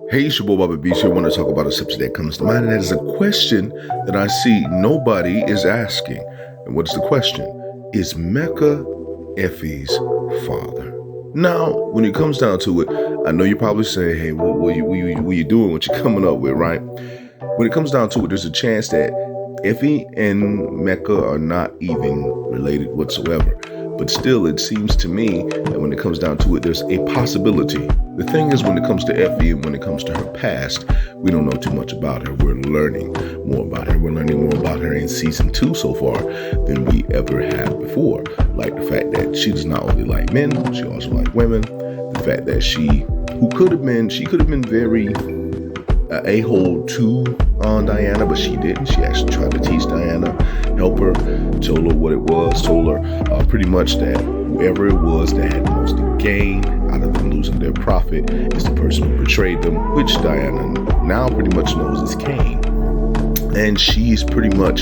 Hey, it's your boy Bobby Beach here. I want to talk about a subject that comes to mind, and that is a question that I see nobody is asking. And what is the question? Is Mecca Effie's father? Now, when it comes down to it, I know you're probably saying, hey, what you doing, what you coming up with, right? When it comes down to it, there's a chance that Effie and Mecca are not even related whatsoever. But still, it seems to me that when it comes down to it, there's a possibility. The thing is, when it comes to Effie and when it comes to her past, we don't know too much about her. We're learning more about her. We're learning more about her in season 2 so far than we ever have before. Like the fact that she does not only like men, she also likes women. The fact that she could have been very a-hole to Diana, but she didn't. She actually tried to teach Diana, help her, told her what it was, told her pretty much that whoever it was that had the most to gain out of them losing their profit is the person who betrayed them, which Diana now pretty much knows is Cain. And she's pretty much,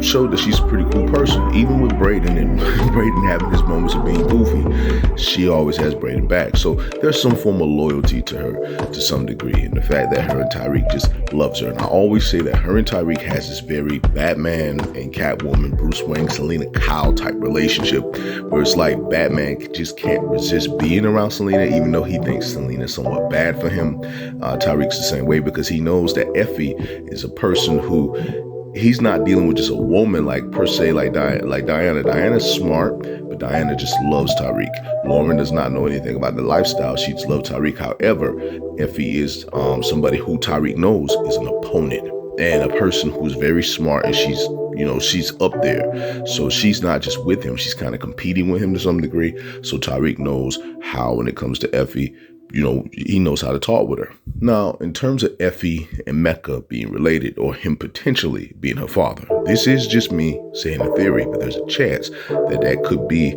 showed that she's a pretty cool person. Even with Brayden and Brayden having his moments of being goofy, she always has Brayden back. So there's some form of loyalty to her to some degree. And the fact that her and Tyreek just loves her. And I always say that her and Tyreek has this very Batman and Catwoman, Bruce Wayne, Selena Kyle type relationship where it's like Batman just can't resist being around Selena, even though he thinks Selena's somewhat bad for him. Tyreek's the same way because he knows that Effie is a person who he's not dealing with just a woman like Diana. Diana's smart, but Diana just loves Tyreek. Lauren does not know anything about the lifestyle. She just loves Tyreek. However, Effie is somebody who Tyreek knows is an opponent and a person who's very smart, and she's up there. So she's not just with him. She's kind of competing with him to some degree. So Tyreek knows how, when it comes to Effie, he knows how to talk with her. Now, in terms of Effie and Mecca being related, or him potentially being her father, this is just me saying a theory, but there's a chance that could be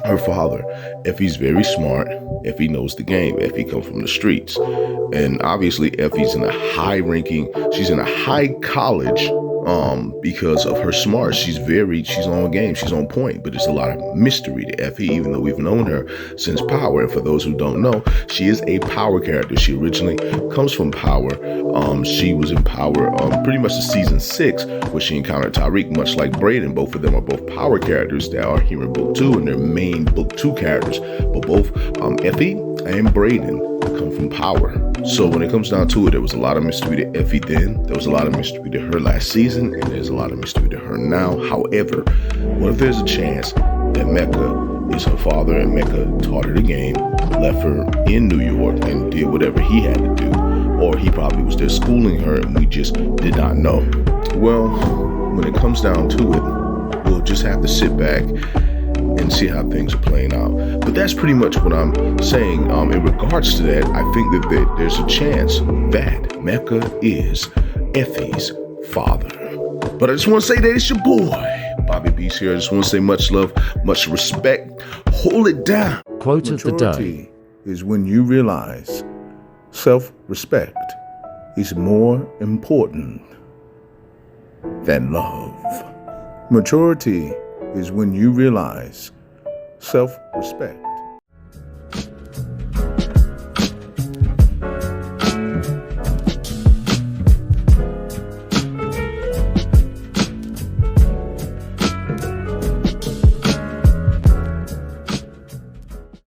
her father. Effie's very smart. Effie knows the game. Effie comes from the streets. And obviously Effie's in she's in a high college because of her smarts. She's on game, she's on point, but there's a lot of mystery to Effie, even though we've known her since Power. And for those who don't know, she is a Power character. She originally comes from Power. She was in Power pretty much to season 6, where she encountered Tyreek, much like Brayden. Both of them are both Power characters that are here in book 2, and they're main book 2 characters. But both Effie and Brayden come from Power. So when it comes down to it, there was a lot of mystery to Effie then. There was a lot of mystery to her last season, and there's a lot of mystery to her now. However, what if there's a chance that Mecca is her father, and Mecca taught her the game, left her in New York, and did whatever he had to do? Or he probably was there schooling her, and we just did not know. Well, when it comes down to it, we'll just have to sit back and see how things are playing out. But that's pretty much what I'm saying. In regards to that, I think that there's a chance that Mecca is Effie's father. But I just want to say that it's your boy, Bobby Beast here. I just want to say much love, much respect. Hold it down. Quote of the day is when you realize self-respect is more important than love. Maturity is when you realize self-respect